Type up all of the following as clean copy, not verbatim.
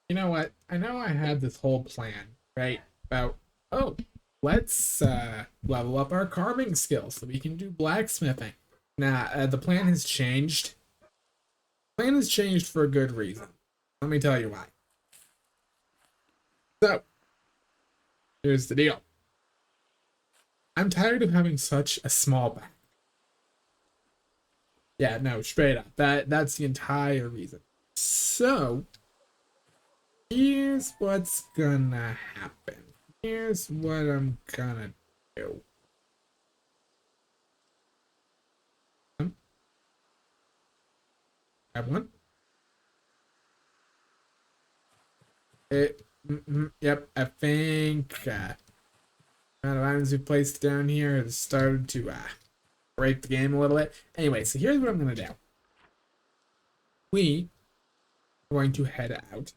You know what? I know I had this whole plan, right? About, oh, let's level up our carving skills so we can do blacksmithing. Nah, the plan has changed. Plan has changed for a good reason. Let me tell you why. So, here's the deal. I'm tired of having such a small back. Yeah, no, straight up. That's the entire reason. So, here's what's gonna happen. Here's what I'm gonna do. Grab one. Yep, I think amount of items we placed down here has started to break the game a little bit. Anyway, so here's what I'm gonna do. We are going to head out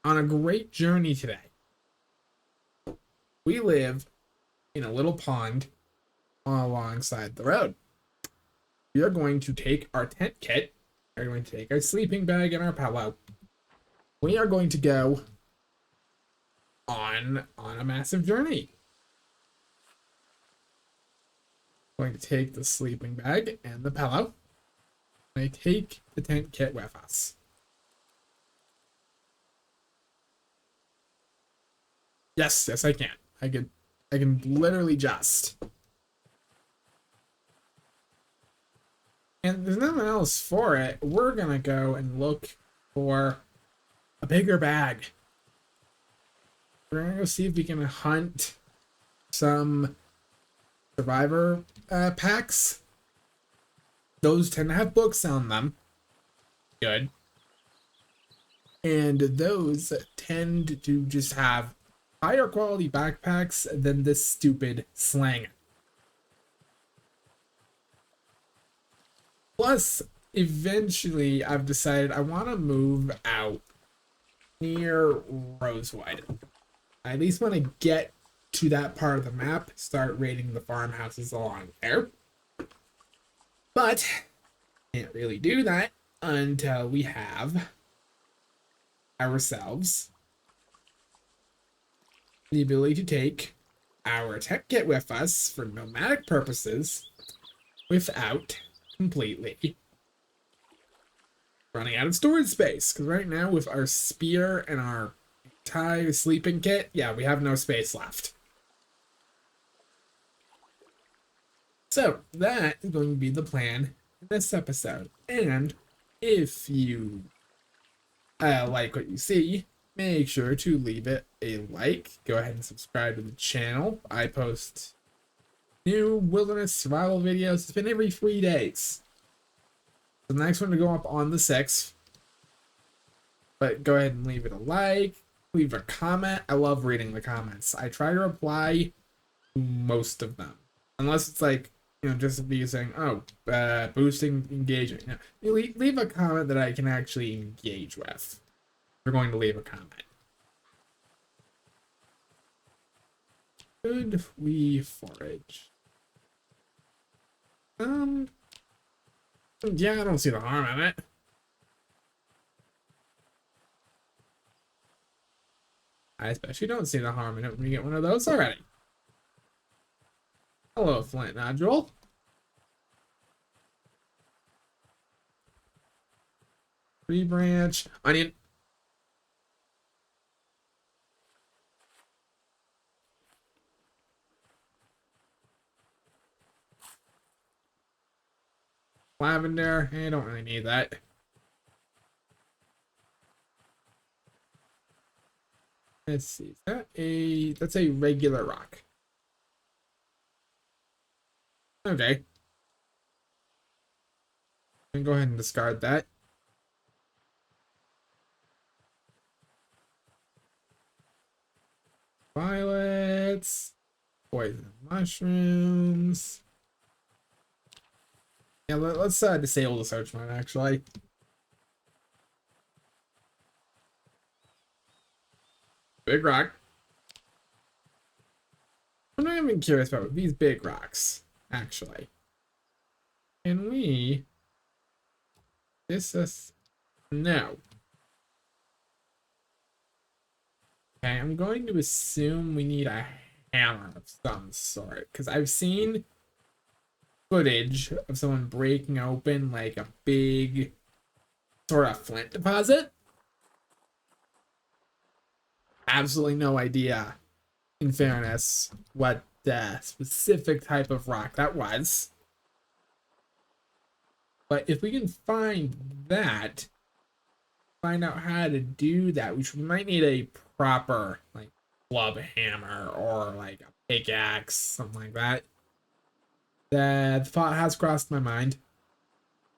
on a great journey today. We live in a little pond alongside the road. We are going to take our tent kit. We're going to take our sleeping bag and our pillow. We are going to go on a massive journey. Going to take the sleeping bag and the pillow. I take the tent kit with us. Yes, I can. I can literally just. And there's nothing else for it. We're gonna go and look for a bigger bag. We're gonna go see if we can hunt some survivor packs. Those tend to have books on them. Good. And those tend to just have higher quality backpacks than this stupid slang. Plus, eventually, I've decided I want to move out near Rosewood. I at least want to get to that part of the map, start raiding the farmhouses along there. But can't really do that until we have ourselves the ability to take our tech kit with us for nomadic purposes without completely running out of storage space. Because right now, with our spear and our entire sleeping kit, yeah, we have no space left. So that is going to be the plan in this episode. And if you like what you see, make sure to leave it a like. Go ahead and subscribe to the channel. I post new wilderness survival videos. It's been every 3 days. The next one to go up on the 6th. But go ahead and leave it a like. Leave a comment. I love reading the comments. I try to reply to most of them. Unless it's like, you know, just be saying, oh, boosting engagement. No, you leave a comment that I can actually engage with. You're going to leave a comment. Could we forage? Yeah, I don't see the harm in it. I especially don't see the harm in it when we get one of those already. Hello, Flint Nodule. Tree branch. Onion. Lavender. I don't really need that. Let's see. Is that that's a regular rock. Okay. And go ahead and discard that. Violets. Poison mushrooms. Yeah, let's disable the search mode actually. Big rock. I'm not even curious about these big rocks, actually. Can we... This is... No. Okay, I'm going to assume we need a hammer of some sort because I've seen footage of someone breaking open like a big sort of flint deposit. Absolutely no idea, in fairness, what specific type of rock that was. But if we can find that, find out how to do that, which we might need a proper like club hammer or like a pickaxe, something like that. That thought has crossed my mind,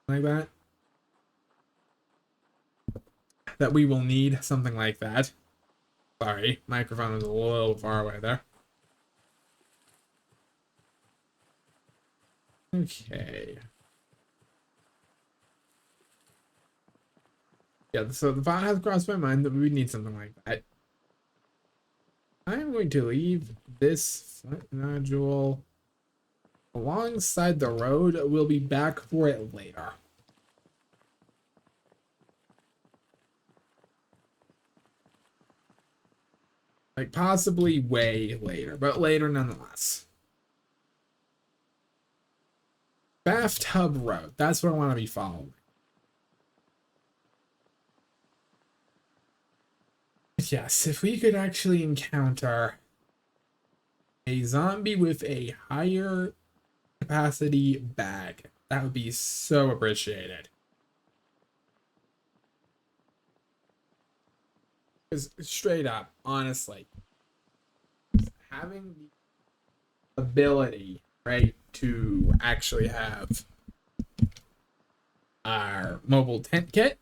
like that. That we will need something like that. Sorry, microphone was a little far away there. Okay. Yeah, so the thought has crossed my mind that we would need something like that. I'm going to leave this flint nodule alongside the road. We'll be back for it later. Like possibly way later, but later nonetheless. Bathtub Road. That's what I want to be following. Yes, if we could actually encounter a zombie with a higher capacity bag, that would be so appreciated. Because straight up, honestly, having the ability, right, to actually have our mobile tent kit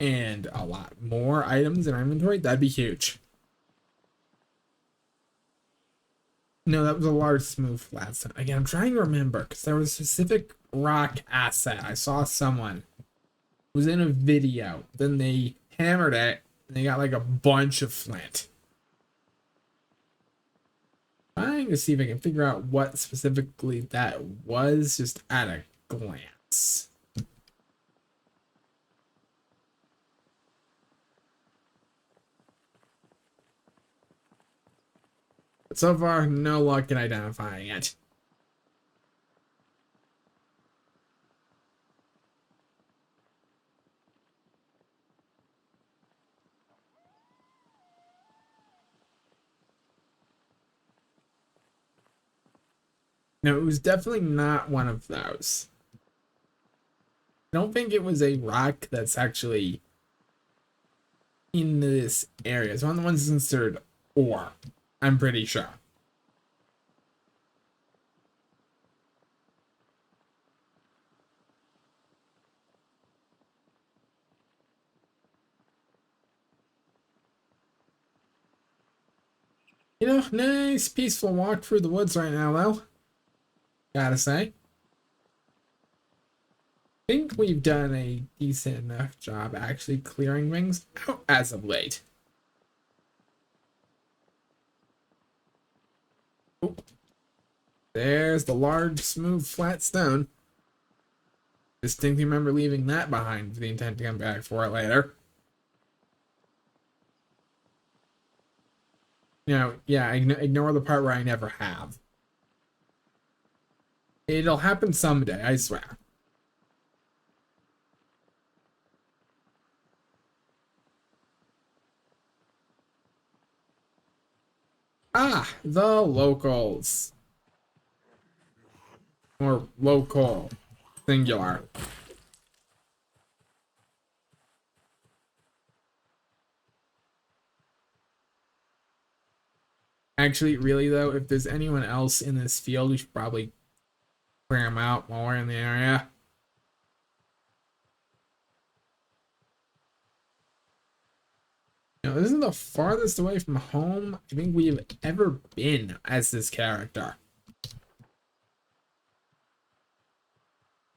and a lot more items in our inventory, that'd be huge. No, that was a large smooth flat stone. Again, I'm trying to remember because there was a specific rock asset. I saw someone who was in a video. Then they hammered it and they got like a bunch of flint. Trying to see if I can figure out what specifically that was just at a glance. But so far, no luck in identifying it. No, it was definitely not one of those. I don't think it was a rock that's actually in this area. It's one of the ones considered ore. I'm pretty sure. You know, nice peaceful walk through the woods right now, though. Gotta say. I think we've done a decent enough job actually clearing things out as of late. Oh, there's the large, smooth, flat stone. Distinctly remember leaving that behind with the intent to come back for it later. You know, yeah, ignore the part where I never have. It'll happen someday, I swear. Ah, the locals. Or local. Singular. Actually, really though, if there's anyone else in this field, we should probably clear them out while we're in the area. Now, this is the farthest away from home I think we've ever been as this character.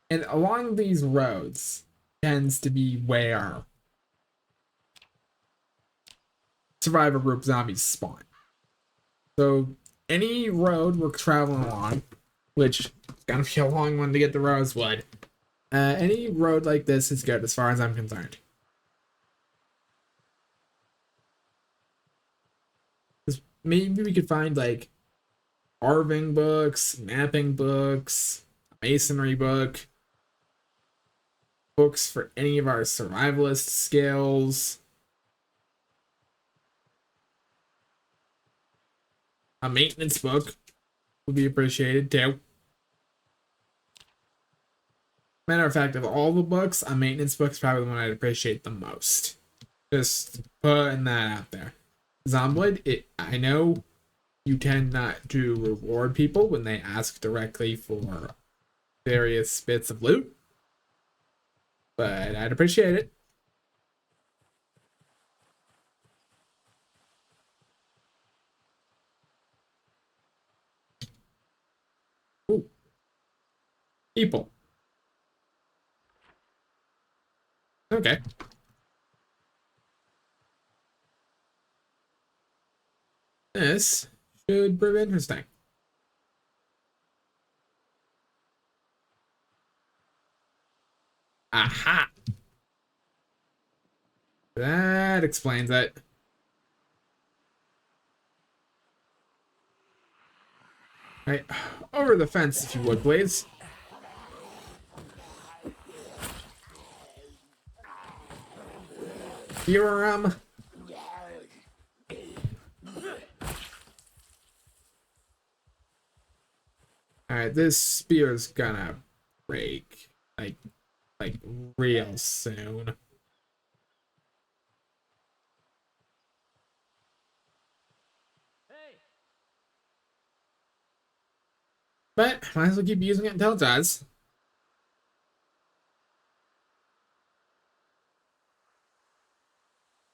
And along these roads tends to be where survivor group zombies spawn. So any road we're traveling along, which is gonna be a long one to get to Rosewood, any road like this is good as far as I'm concerned. maybe we could find like carving books, mapping books, masonry book, books for any of our survivalist skills, a maintenance book would be appreciated too. Matter of fact, of all the books, a maintenance book's probably the one I'd appreciate the most. Just putting that out there. Zomboid, I know you tend not to reward people when they ask directly for various bits of loot, but I'd appreciate it. Ooh, people. Okay. This should prove interesting. Aha! That explains it. Right, over the fence, if you would, please. Theorem. Alright, this spear's gonna break. Like real soon. But might as well keep using it until it does.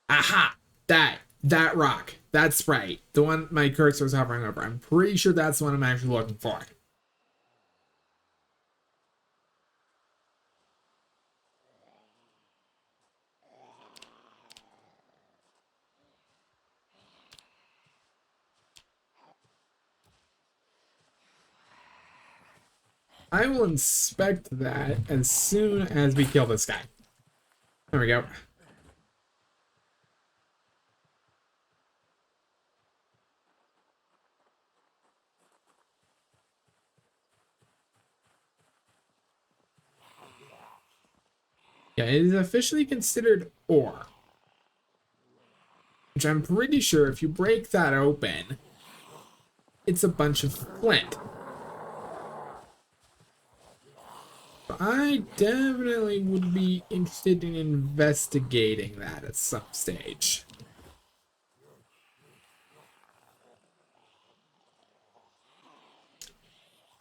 Aha! That rock. That's right. The one my cursor was hovering over. I'm pretty sure that's the one I'm actually looking for. I will inspect that as soon as we kill this guy. There we go. Yeah, it is officially considered ore. Which I'm pretty sure if you break that open, it's a bunch of flint. I definitely would be interested in investigating that at some stage.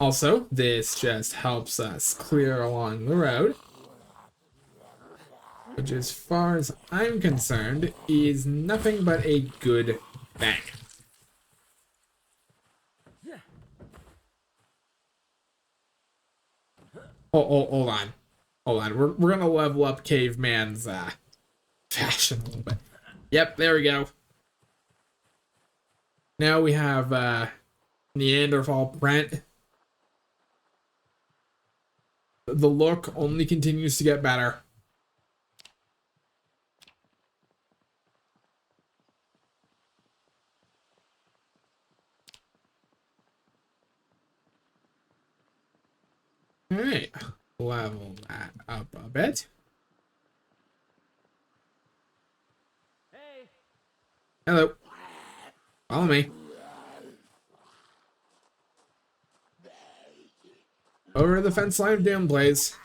Also, this just helps us clear along the road, which as far as I'm concerned is nothing but a good thing. Hold on. Hold on. We're gonna level up Caveman's fashion a little bit. Yep, there we go. Now we have Neanderthal print. The look only continues to get better. All right, level that up a bit. Hello. Follow me. Over the fence line of doom, please.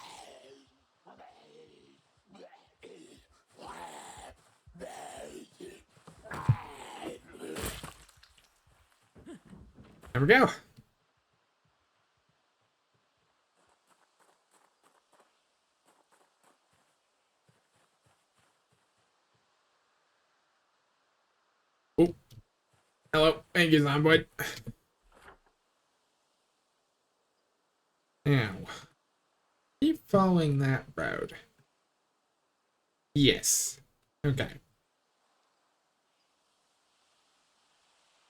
There we go. Oh, hello. Thank you, Zomboid. Now, keep following that road. Yes. Okay.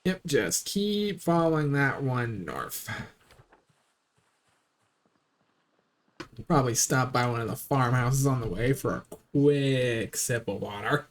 Yep, just keep following that one north. Probably stop by one of the farmhouses on the way for a quick sip of water.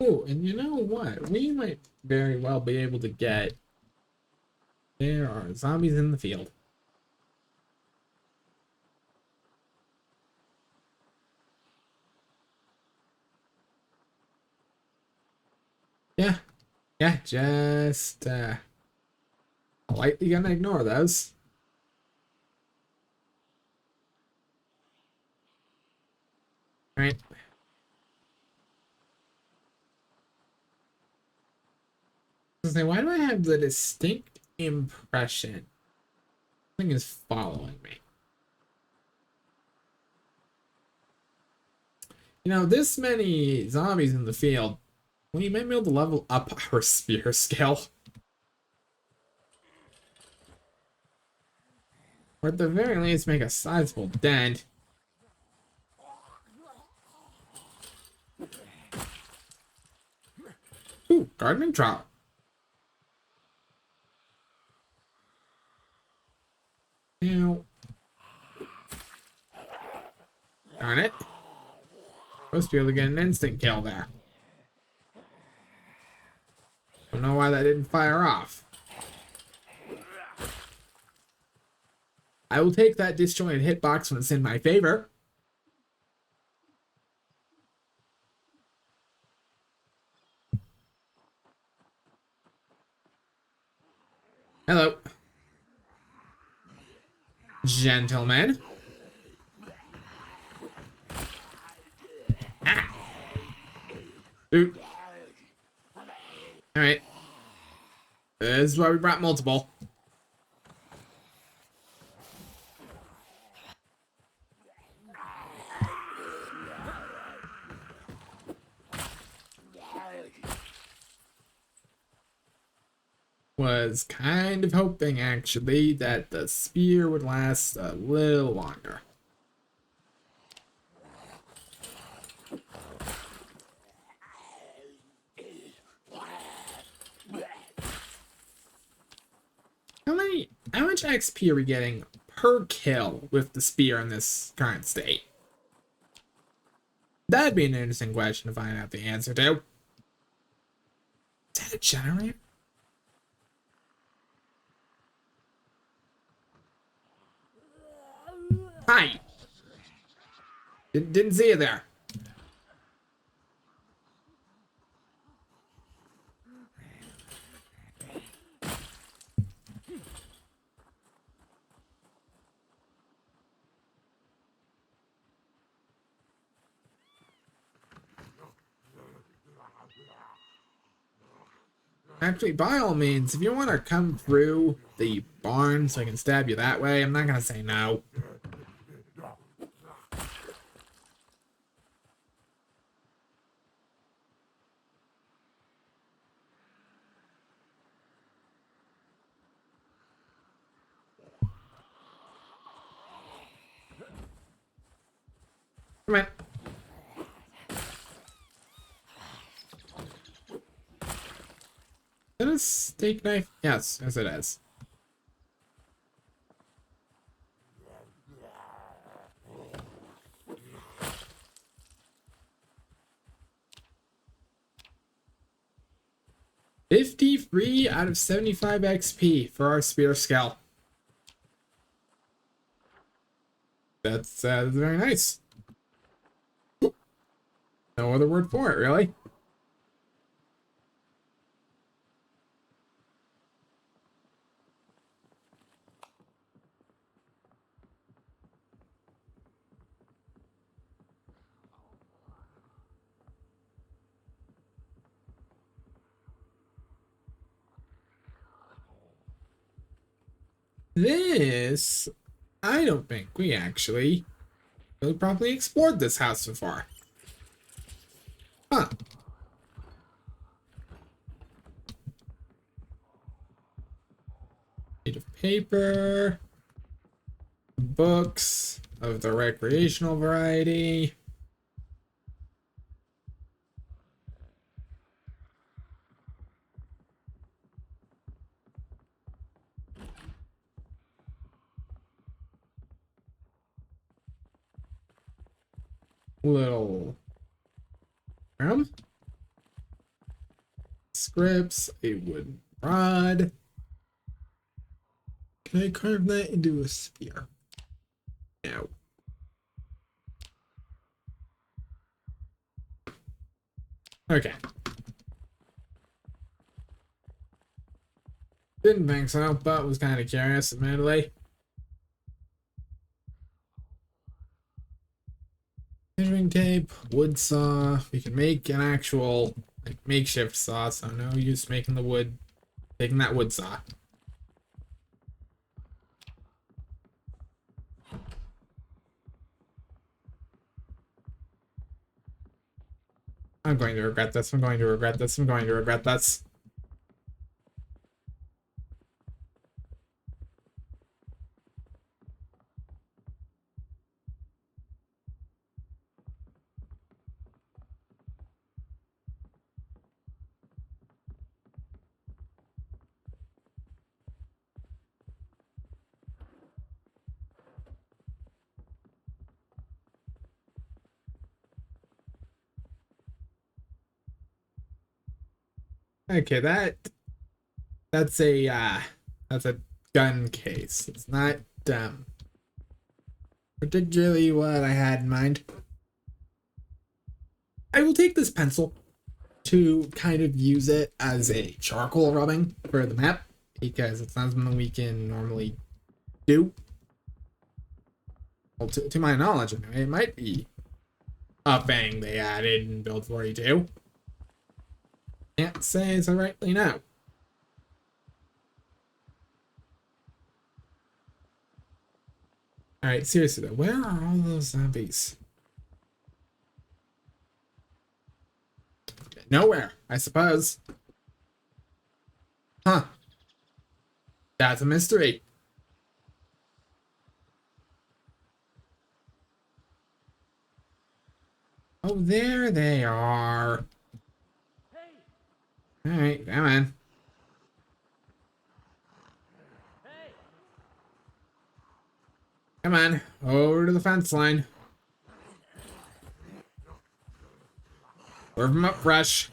Oh, and you know what? We might very well be able to get. There are zombies in the field. Yeah, yeah, just politely gonna ignore those. All right. Say, why do I have the distinct impression something is following me? You know, this many zombies in the field. We may be able to level up our spear skill. Or at the very least make a sizable dent. Ooh, gardening trowel. Now, darn it. Supposed to be able to get an instant kill there. Don't know why that didn't fire off. I will take that disjointed hitbox when it's in my favor. Hello. Gentlemen. Ah. Ooh. Alright. This is why we brought multiple. Was kind of hoping, actually, that the spear would last a little longer. How much XP are we getting per kill with the spear in this current state? That'd be an interesting question to find out the answer to. Is that a generator? Hi! Didn't see you there. Actually, by all means, if you want to come through the barn so I can stab you that way, I'm not gonna say no. Come on. Is that a steak knife? Yes, it is. $53 out of 75 XP for our spear skill. That's very nice. No other word for it, really. This, I don't think we actually really properly explored this house so far. Huh. Sheet of paper, books of the recreational variety. Little room. scripts, a wooden rod. Can I carve that into a spear? No. Okay. Didn't think so, but was kind of curious, admittedly. Measuring tape, wood saw. We can make an actual like makeshift saw, so no use making the wood, taking that wood saw. I'm going to regret this. I'm going to regret this. I'm going to regret this. Okay, that's a that's a gun case. It's not particularly what I had in mind. I will take this pencil to kind of use it as a charcoal rubbing for the map because it's not something we can normally do. Well, to my knowledge, anyway, it might be a thing they added in Build 42. Can't say as I rightly know. Alright, seriously though, where are all those zombies? Nowhere, I suppose. Huh. That's a mystery. Oh, there they are. Alright, come on. Come on, over to the fence line. Serve them up fresh.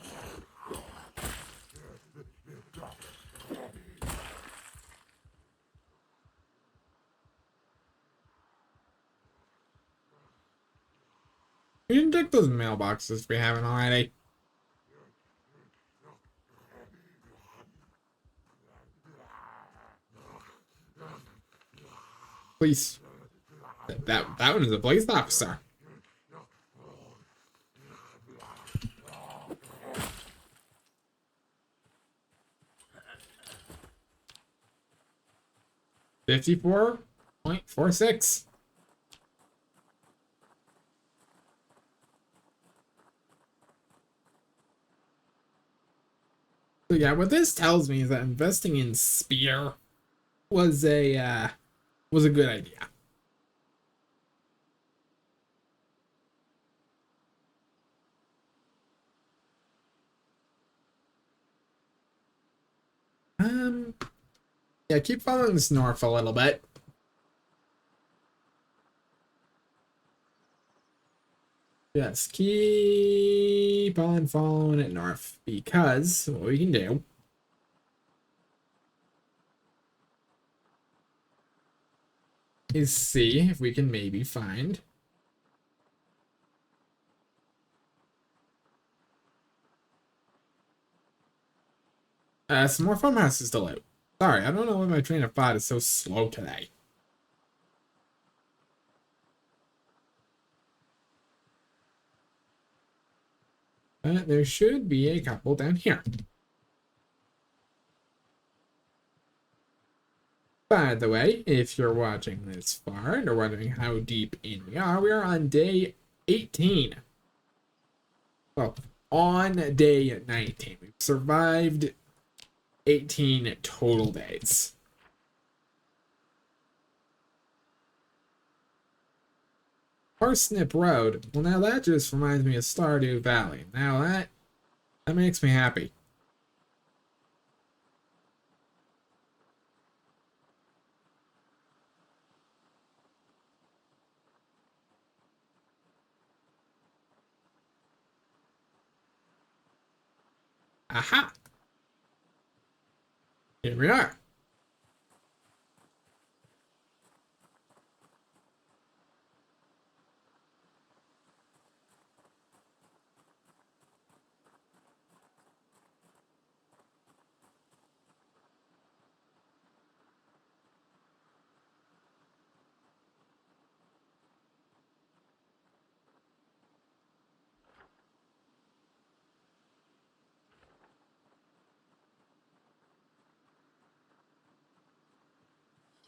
We can check those mailboxes if we haven't already. Please. That one is a police officer. $54.46. So yeah, what this tells me is that investing in spear was a good idea. Um, yeah, keep following this north a little bit. Yes, keep on following it north because what we can do is see if we can maybe find some more farmhouses to loot. Sorry, I don't know why my train of thought is so slow today. But there should be a couple down here. By the way, if you're watching this far and are wondering how deep in we are on day 18. Well, on day 19. We've survived 18 total days. Parsnip Road. Well, now that just reminds me of Stardew Valley. Now that makes me happy. Aha! Here we are.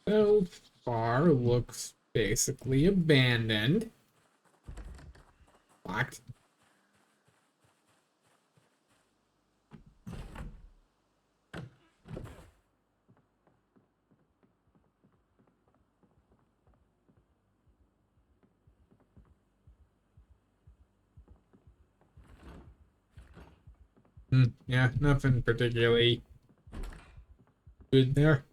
So far, looks basically abandoned. Locked. Yeah, nothing particularly good there.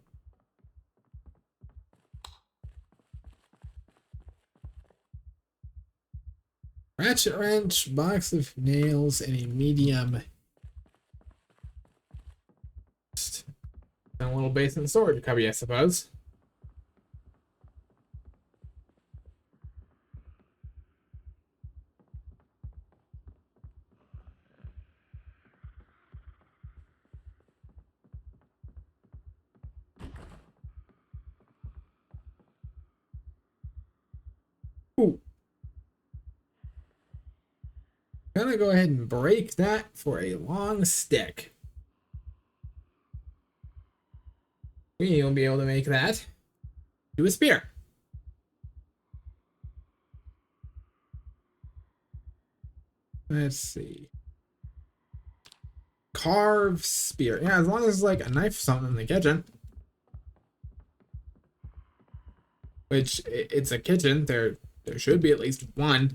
Ratchet wrench, box of nails, and a medium. And a little base in the storage cubby, I suppose. Ooh. Gonna go ahead and break that for a long stick. We'll be able to make that to a spear. Let's see. Carve spear. Yeah, as long as like a knife or something in the kitchen. Which it's a kitchen. There should be at least one.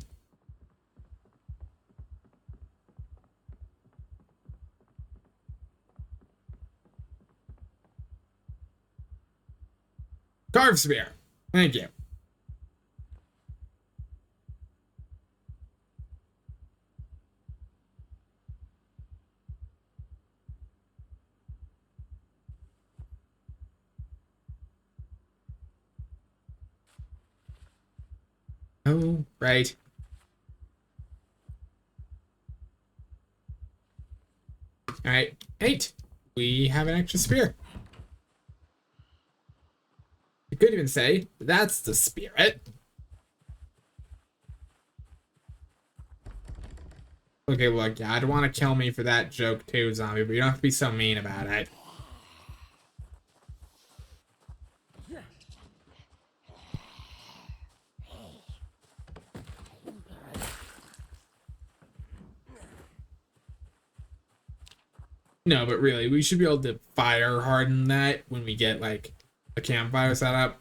Carve spear. Thank you. Oh, right. All right. 8. We have an extra spear. You could even say that's the spirit. Okay, look, yeah, I'd want to kill me for that joke too, zombie, but you don't have to be so mean about it. No, but really, we should be able to fire harden that when we get like a campfire set up.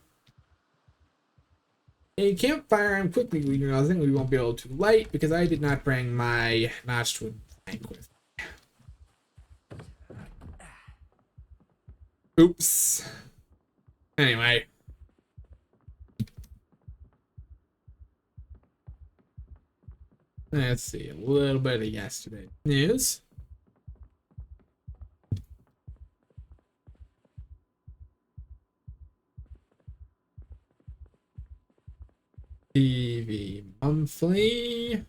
A campfire I'm quickly realizing we won't be able to light because I did not bring my notched wood plank with me. Oops. Anyway. Let's see, a little bit of yesterday's news. TV monthly.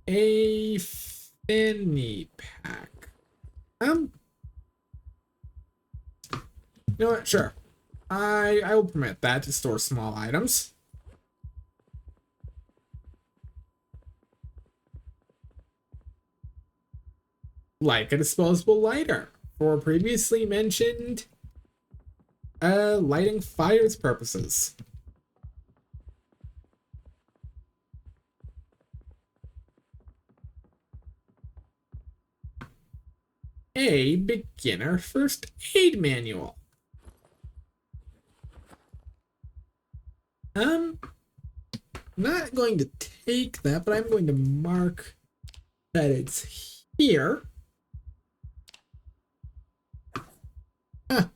A fanny pack. You know what? Sure. I will permit that to store small items. Like a disposable lighter for previously mentioned lighting fires purposes. A beginner first aid manual. Not going to take that, but I'm going to mark that it's here. Huh.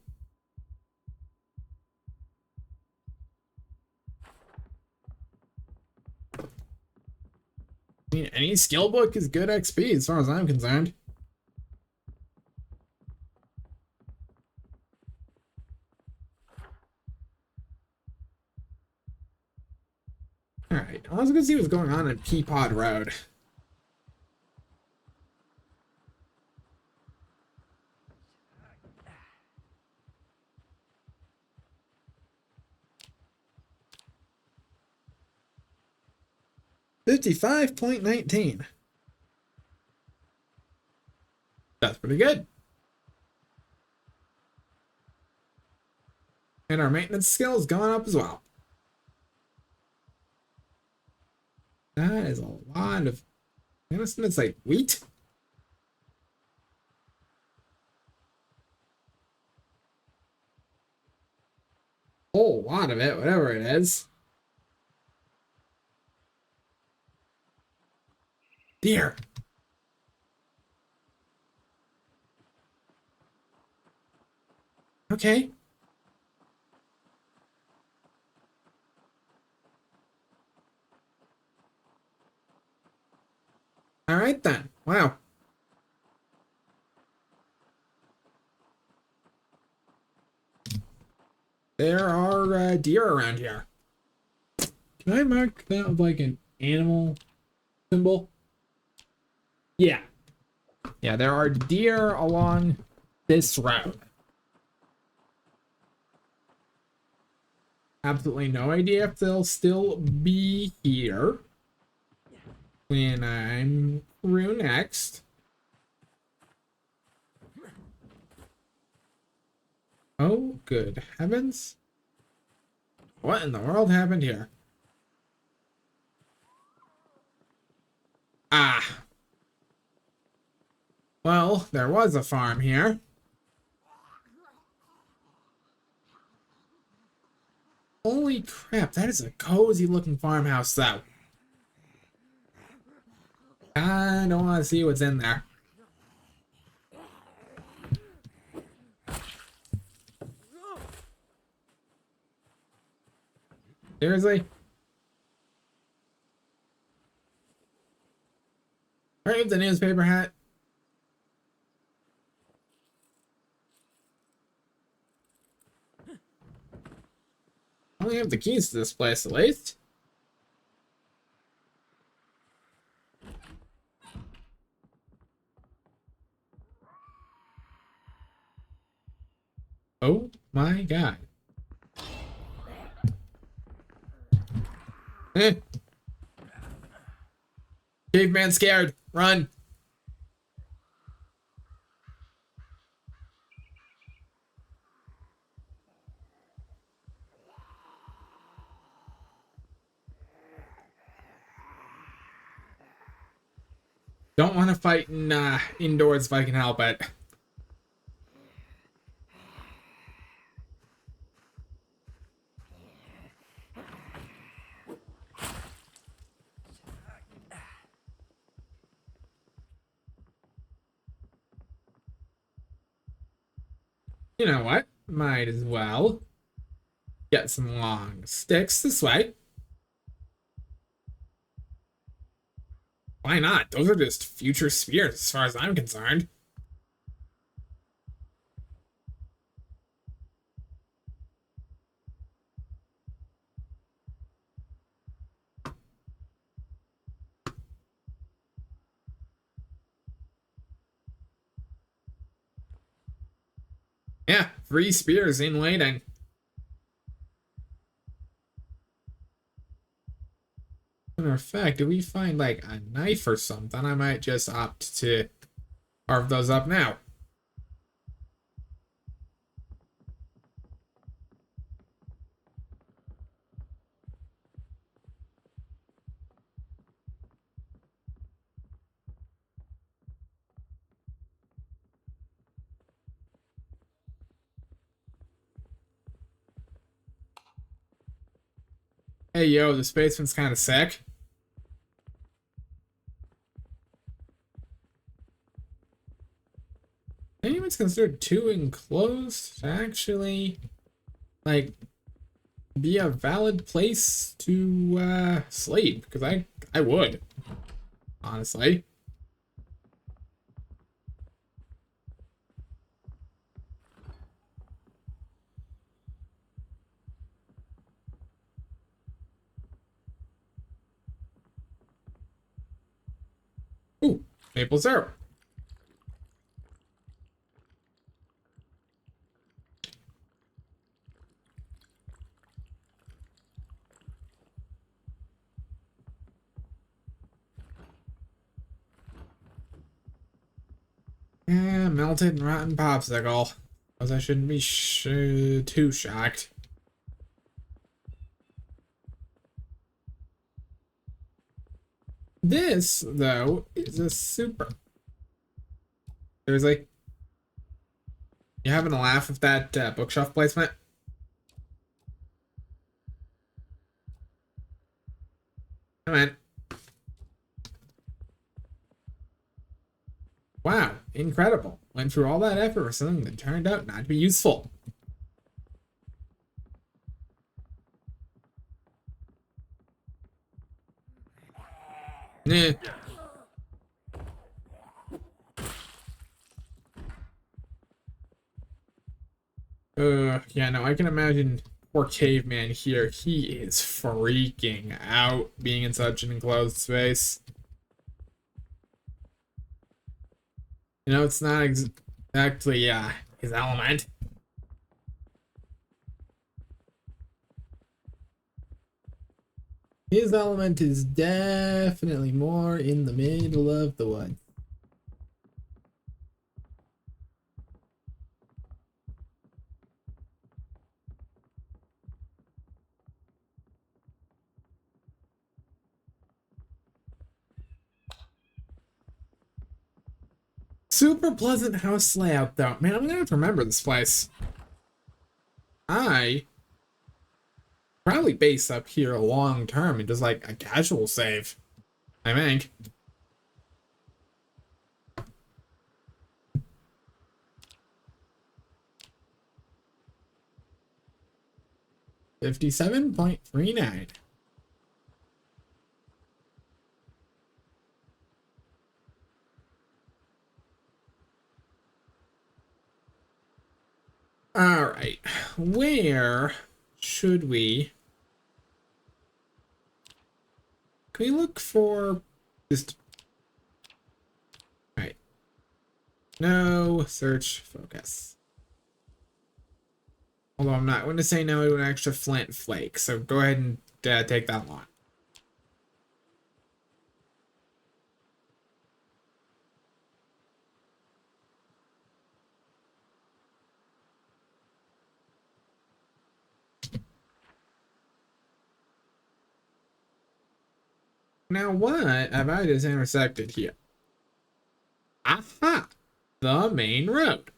I mean, any skill book is good XP as far as I'm concerned. Alright, I was gonna see what's going on Peapod Road. $55.19. That's pretty good. And our maintenance skill has gone up as well. That is a lot of... I'm gonna assume it's like wheat. Whole lot of it, whatever it is. Deer. Okay. All right then. Wow. There are deer around here. Can I mark that with like an animal symbol? Yeah. Yeah, there are deer along this route. Absolutely no idea if they'll still be here when I'm through next. Oh, good heavens. What in the world happened here? Ah. Well, there was a farm here. Holy crap, that is a cozy looking farmhouse though. I don't want to see what's in there. Seriously? Alright, the newspaper hat. I only have the keys to this place at least. Oh my god. Eh. Caveman scared. Run. Don't want to fight in indoors if I can help it. You know what? Might as well get some long sticks this way. Why not? Those are just future spears as far as I'm concerned. Yeah, 3 spears in waiting. Matter of fact, if we find like a knife or something, I might just opt to carve those up now. Hey yo, the spaceman's kind of sick. Anyone's considered too enclosed to actually like be a valid place to sleep? Because I would. honestly. Ooh, maple syrup. Yeah, melted and rotten popsicle. Suppose I shouldn't be too shocked. This, though, is a super. Seriously? You having a laugh with that bookshelf placement? Come on. Wow, incredible. Went through all that effort for something that turned out not to be useful. Nah. Yeah, no, I can imagine poor caveman here. He is freaking out being in such an enclosed space. You know, it's not exactly his element. His element is definitely more in the middle of the woods. Super pleasant house layout, though. Man, I'm gonna have to remember this place. I probably base up here long term and just like a casual save. I think. 57.39. All right. Where should we? Can we look for just. All right. No, search, focus. Although I'm not going to say no to an extra flint flake, so go ahead and take that one. Now, what have I just intersected here? Aha! The main road.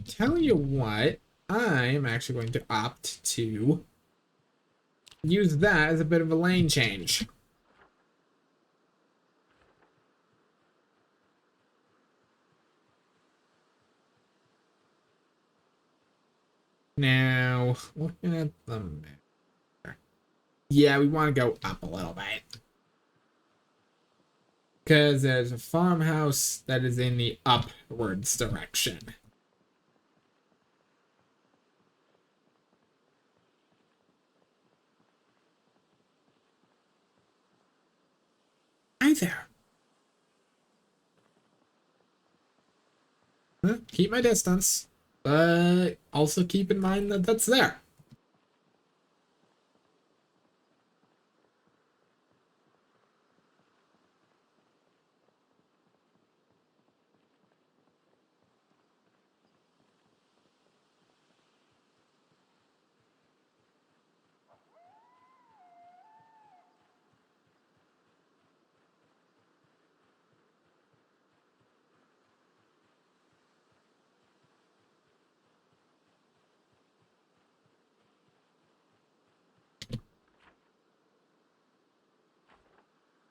Tell you what, I'm actually going to opt to use that as a bit of a lane change. Now, looking at the map. Yeah, we want to go up a little bit. Because there's a farmhouse that is in the upwards direction. Hi there. Keep my distance, but also keep in mind that that's there.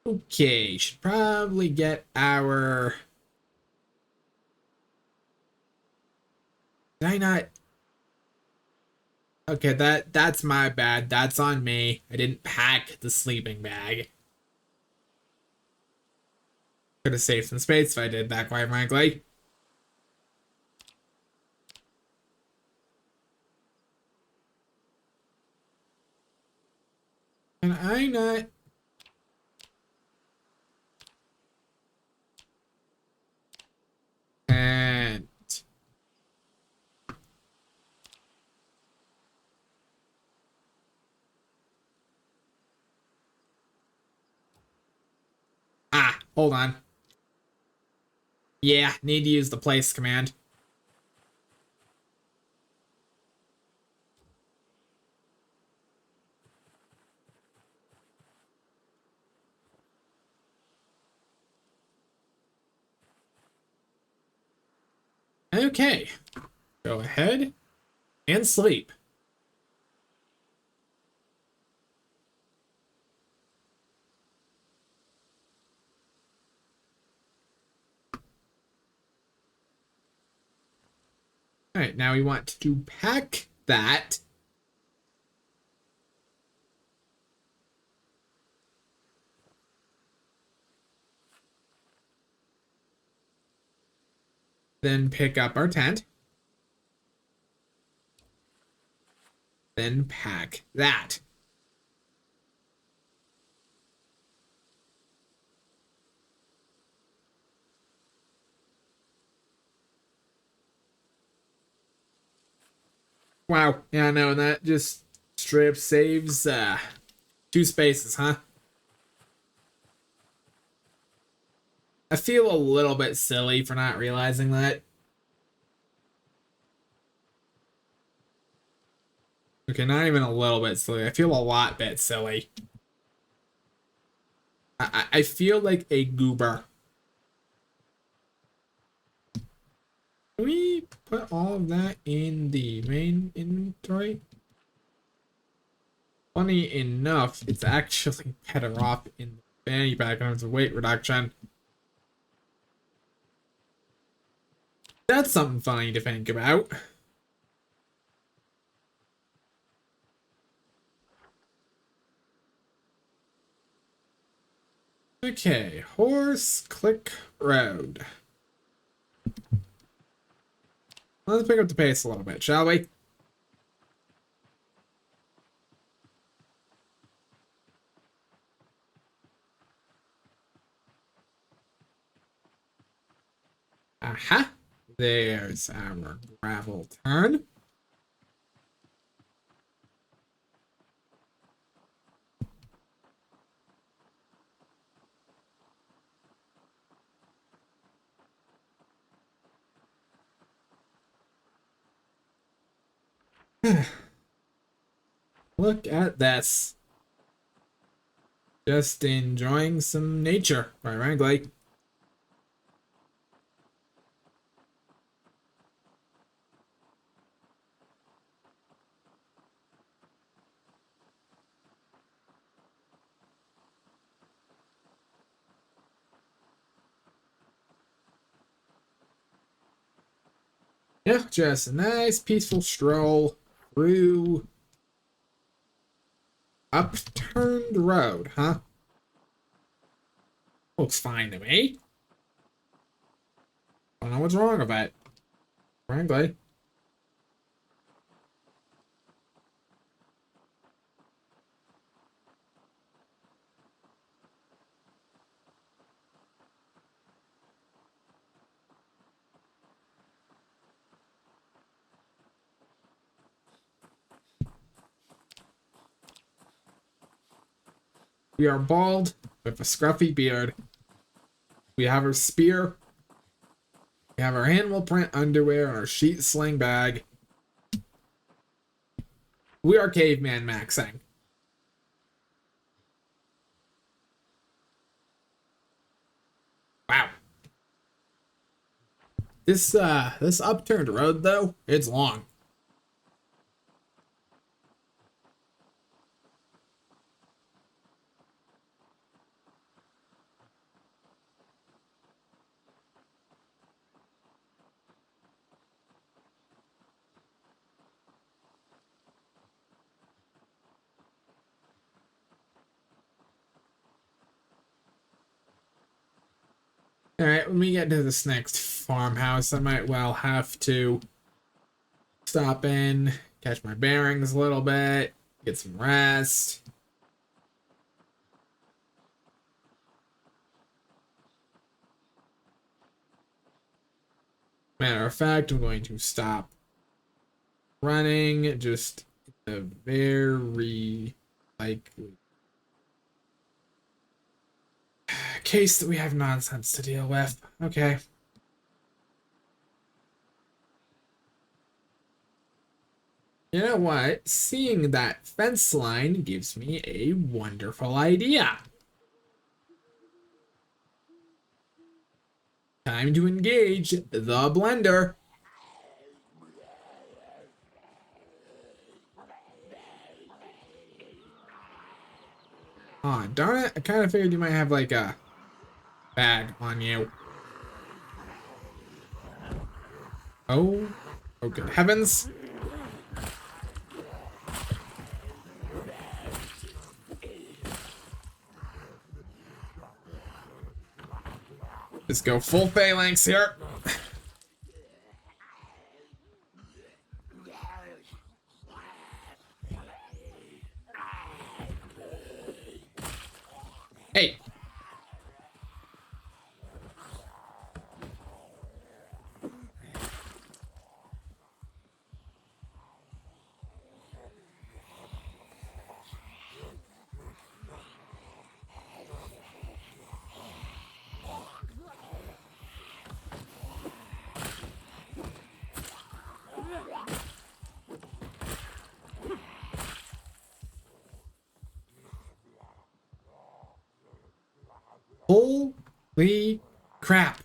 Okay, should probably get our. Did I not? Okay, that's my bad. That's on me. I didn't pack the sleeping bag. Could have saved some space if I did that, quite frankly. Can I not? And hold on. Yeah, need to use the place command. Okay, go ahead and sleep. All right, now we want to pack that. Then pick up our tent. Then pack that. Wow, yeah, no, that just strip saves two spaces, huh? I feel a little bit silly for not realizing that. Okay, not even a little bit silly. I feel a lot bit silly. I feel like a goober. Can we put all of that in the main inventory? Funny enough, it's actually better off in the fanny pack in terms of weight reduction. That's something funny to think about. Okay, horse click road. Let's pick up the pace a little bit, shall we? Aha. There's our gravel turn. Look at this. Just enjoying some nature, quite frankly. Yeah, just a nice peaceful stroll through upturned road, huh? Looks fine to me. Don't know what's wrong with it, frankly. We are bald with a scruffy beard. We have our spear. We have our animal print underwear and our sheet sling bag. We are caveman maxing. Wow. This upturned road though, it's long. Alright, when we get to this next farmhouse, I might well have to stop in, catch my bearings a little bit, get some rest. Matter of fact, I'm going to stop running just in a very likely case that we have nonsense to deal with. Okay. You know what? Seeing that fence line gives me a wonderful idea. Time to engage the blender. Aw, darn it. I kind of figured you might have like a bag on you. Oh, oh good heavens. Let's go full phalanx here. Hey. Holy crap.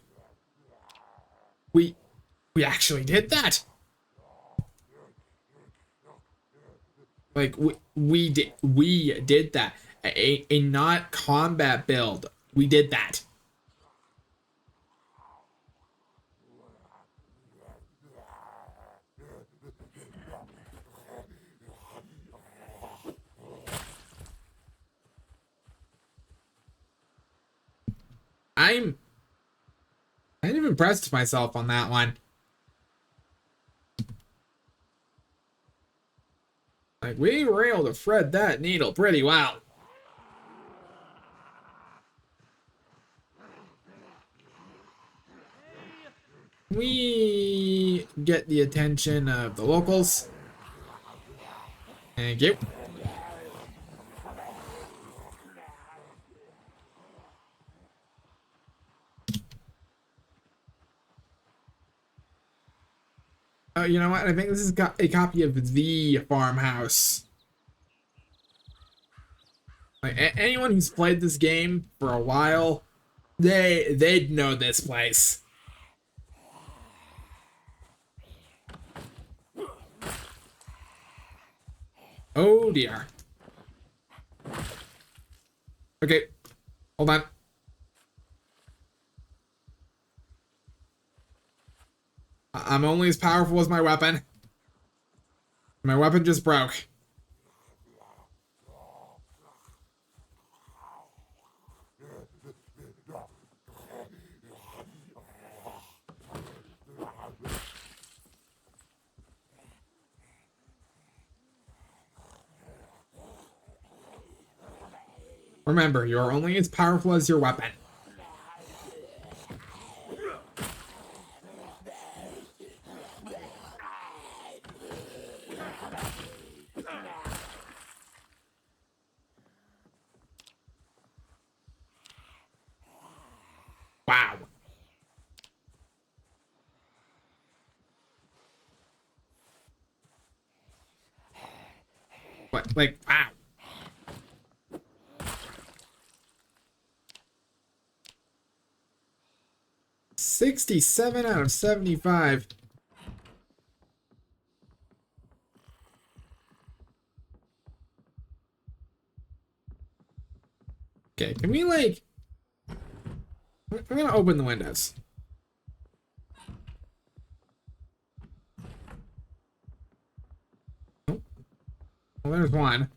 We actually did that. Like we did that. A not combat build. We did that. I'm kind of impressed with myself on that one. Like we were able to thread that needle pretty well. We get the attention of the locals. Thank you. Oh, you know what? I think this is got a copy of the farmhouse. Like anyone who's played this game for a while, they'd know this place. Oh dear. Okay, hold on. I'm only as powerful as my weapon. My weapon just broke. Remember, you are only as powerful as your weapon. Wow. What? Like, wow. 67 out of 75. Okay, can we like... I'm gonna open the windows. Oh, well, there's one.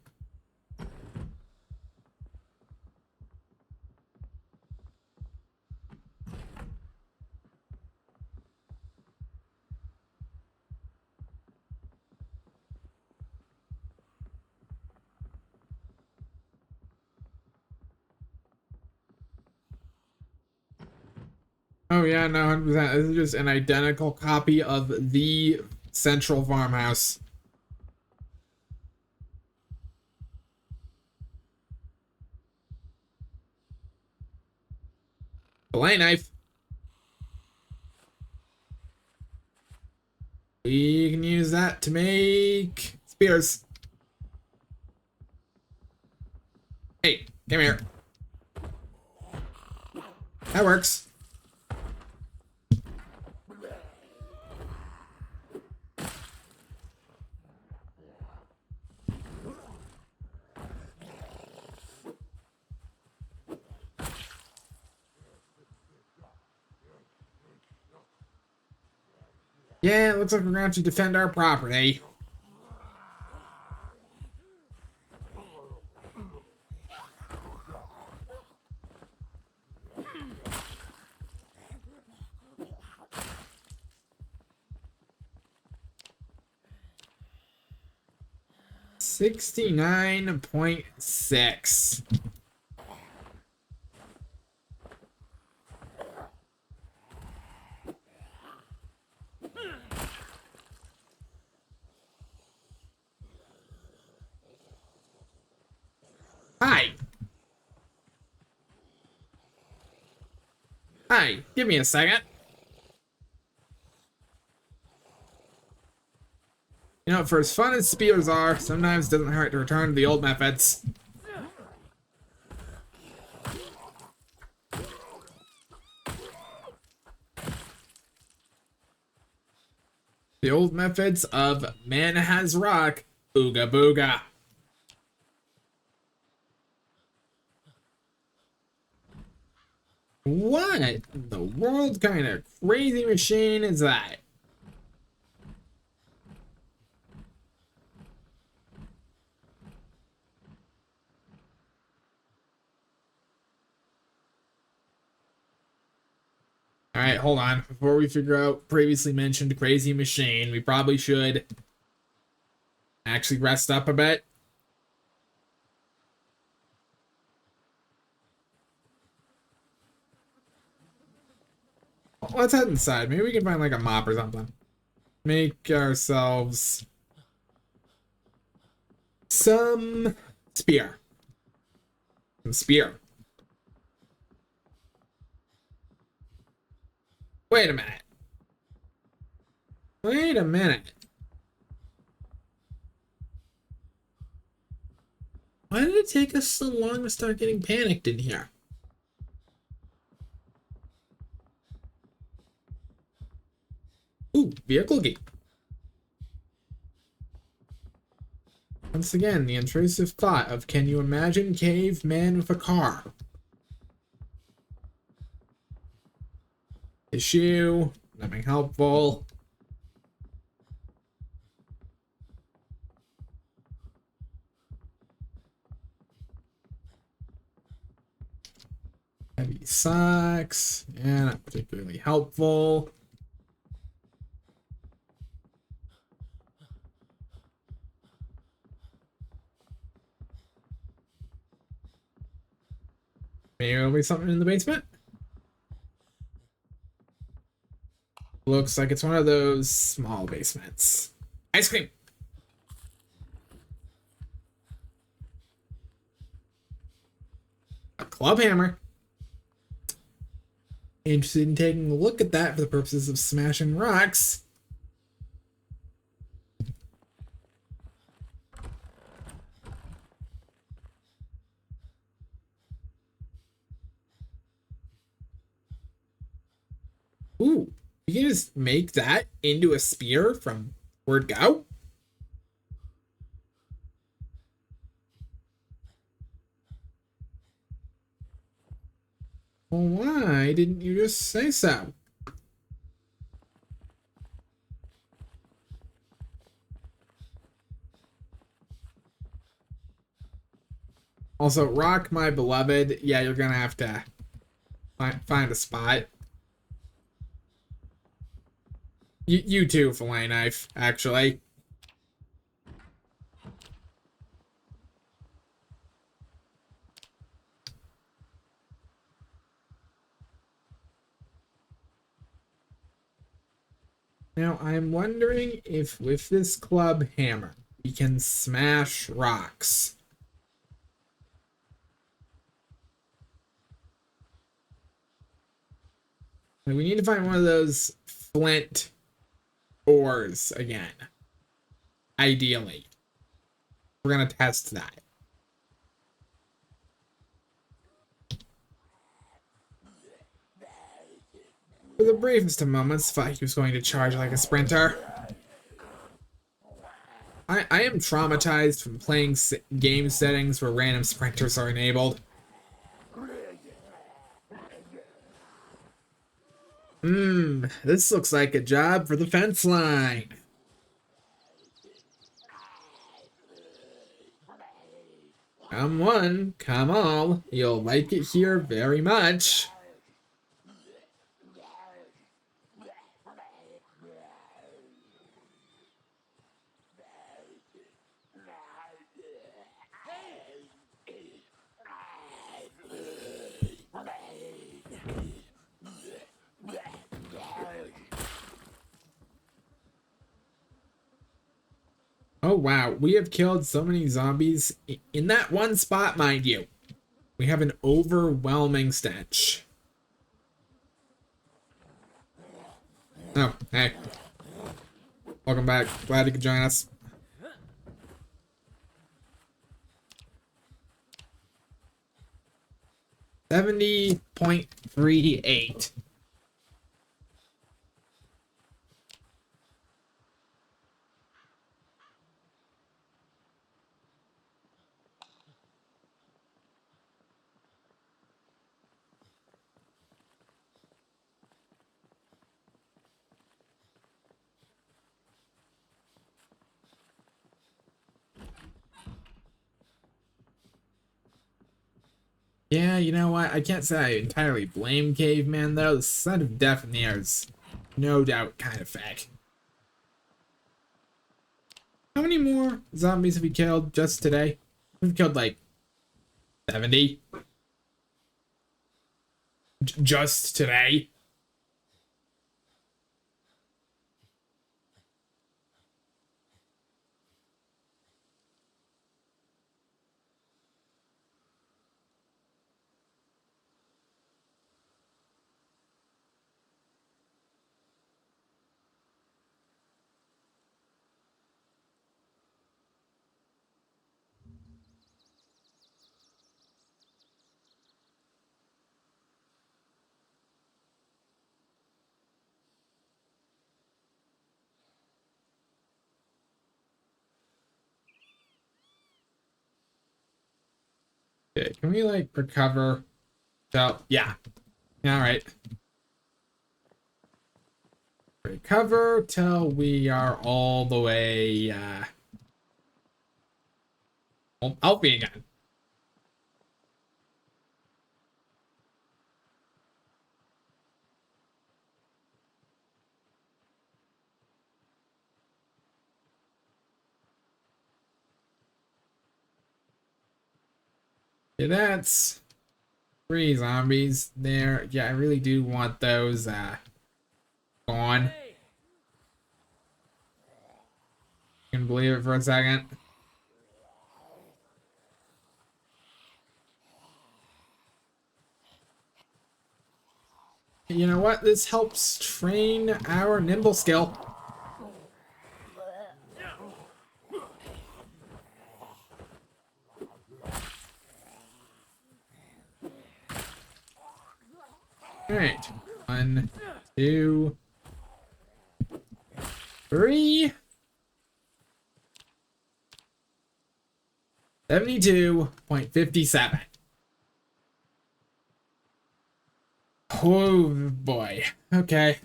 Oh yeah, no, 100%. This is just an identical copy of the central farmhouse. Fillet knife. We can use that to make spears. Hey, come here. That works. Yeah, it looks like we're going to have to defend our property. $69.6. Hi. Hi, give me a second. You know, for as fun as spears are, sometimes it doesn't hurt to return to the old methods. The old methods of man has rock, ooga booga. What in the world kind of crazy machine is that? Alright, hold on. Before we figure out previously mentioned crazy machine, we probably should actually rest up a bit. Let's head inside. Maybe we can find like a mop or something. Make ourselves some spear. Some spear. Wait a minute. Wait a minute. Why did it take us so long to start getting panicked in here? Ooh, vehicle gate. Once again, the intrusive thought of can you imagine caveman with a car? Issue, nothing helpful. Heavy socks, yeah, not particularly helpful. Maybe there'll be something in the basement. Looks like it's one of those small basements. Ice cream. A club hammer. Interested in taking a look at that for the purposes of smashing rocks. Ooh, you can just make that into a spear from word go. Well, why didn't you just say so? Also, Rock, my beloved, yeah, you're gonna have to find a spot. You too, fillet knife, actually. Now, I'm wondering if with this club hammer, we can smash rocks. Like, we need to find one of those flint ores again. Ideally. We're going to test that. For the briefest of moments, thought he was going to charge like a sprinter. I am traumatized from playing game settings where random sprinters are enabled. This looks like a job for the fence line. Come one, come all. You'll like it here very much. Oh wow, we have killed so many zombies in that one spot, mind you. We have an overwhelming stench. Oh, hey. Welcome back. Glad you could join us. 70.38. Yeah, you know what? I can't say I entirely blame Caveman, though. The son of death in the air is no doubt kind of fake. How many more zombies have we killed just today? We've killed like 70. Just today. Okay, can we like recover? So, yeah. All right. Recover till we are all the way healthy again. Yeah, that's 3 zombies there. Yeah, I really do want those gone. You can believe it for a second. You know what? This helps train our nimble skill. All right. 1, 2, 3. 72.57. Oh boy. Okay.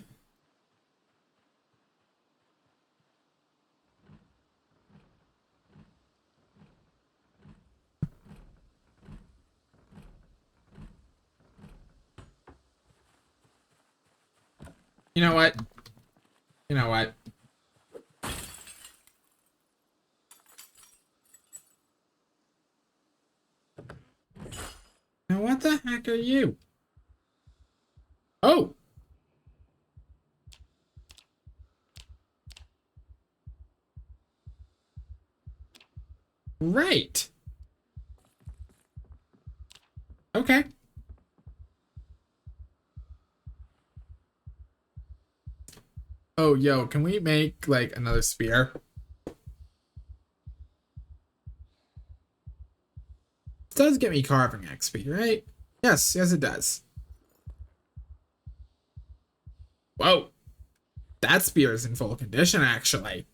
You know what? You know what? Now what the heck are you? Oh! Right. Okay. Oh, yo, can we make like another spear? It does get me carving XP, right? Yes, yes, it does. Whoa, that spear is in full condition, actually.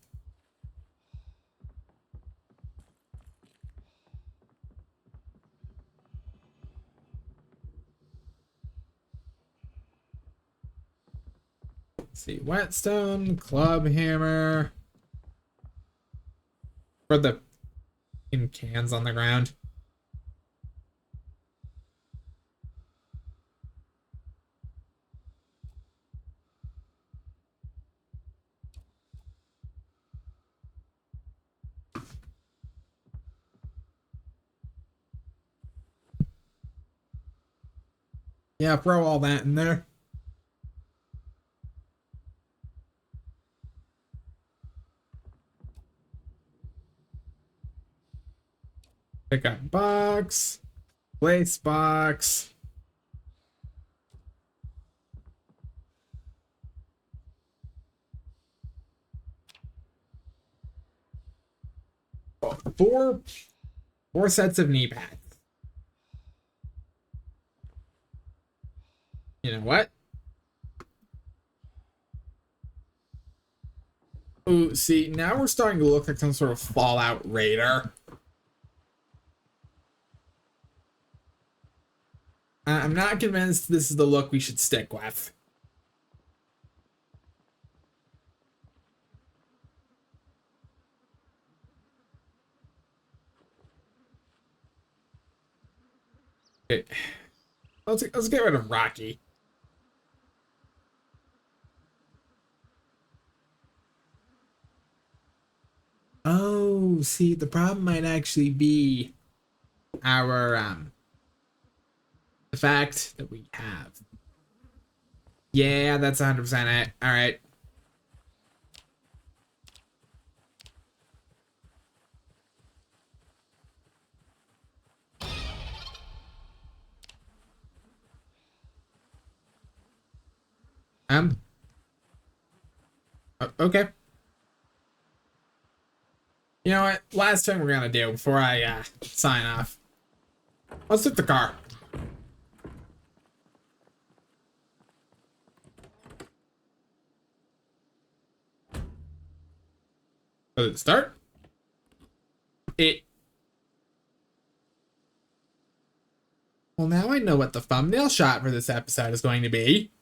Let's see, whetstone, club hammer. For the in cans on the ground. Yeah, throw all that in there. Pick up box, place box. Oh, four sets of knee pads. You know what? Ooh, see, now we're starting to look like some sort of Fallout Raider. I'm not convinced this is the look we should stick with. Okay. Let's get rid of Rocky. Oh, see, the problem might actually be our the fact that we have. Yeah, that's 100% it. All right. Um. Okay. You know what? Last thing we're gonna do before I sign off. Let's hit the car. Does it start? It. Well, now I know what the thumbnail shot for this episode is going to be.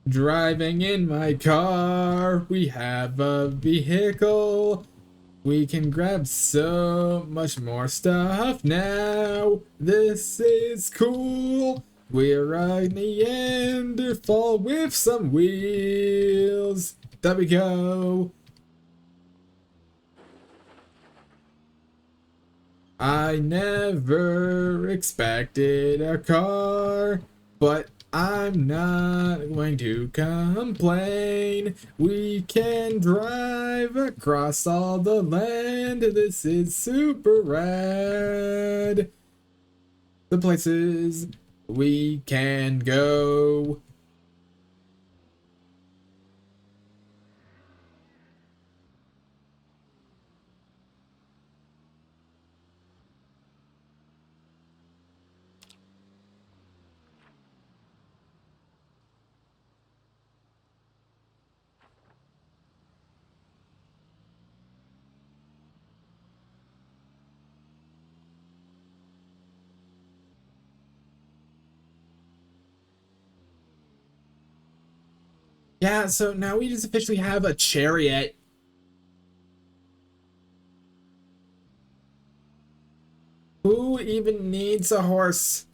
Driving in my car, we have a vehicle. We can grab so much more stuff now. This is cool. We're a Neanderthal with some wheels. There we go. I never expected a car, but I'm not going to complain. We can drive across all the land. This is super rad. The places we can go. Yeah, so now we just officially have a chariot. Who even needs a horse?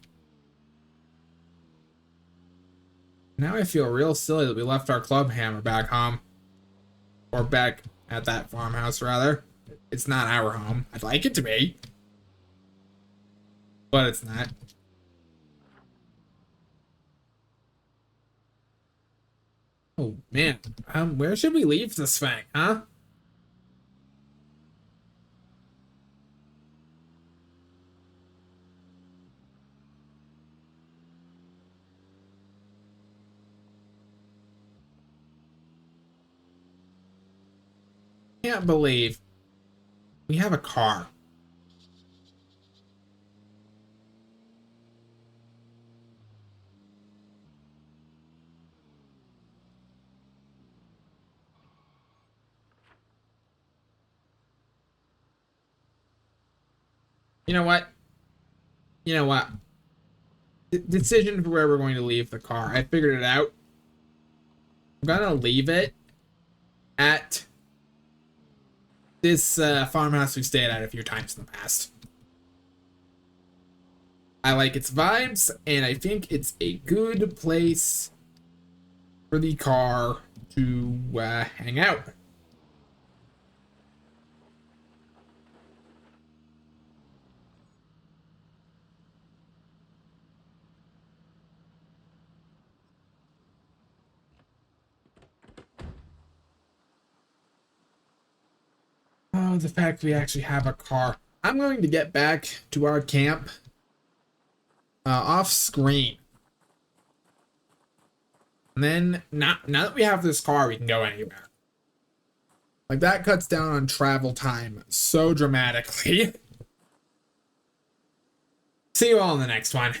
Now I feel real silly that we left our club hammer back home. Or back at that farmhouse, rather. It's not our home. I'd like it to be. But it's not. Oh man, where should we leave this thing, huh? Can't believe we have a car. You know what? You know what? Decision for where we're going to leave the car. I figured it out. I'm gonna leave it at this farmhouse we stayed at a few times in the past. I like its vibes, and I think it's a good place for the car to hang out. Oh, the fact we actually have a car. I'm going to get back to our camp off screen. And then, now that we have this car, we can go anywhere. Like, that cuts down on travel time so dramatically. See you all in the next one.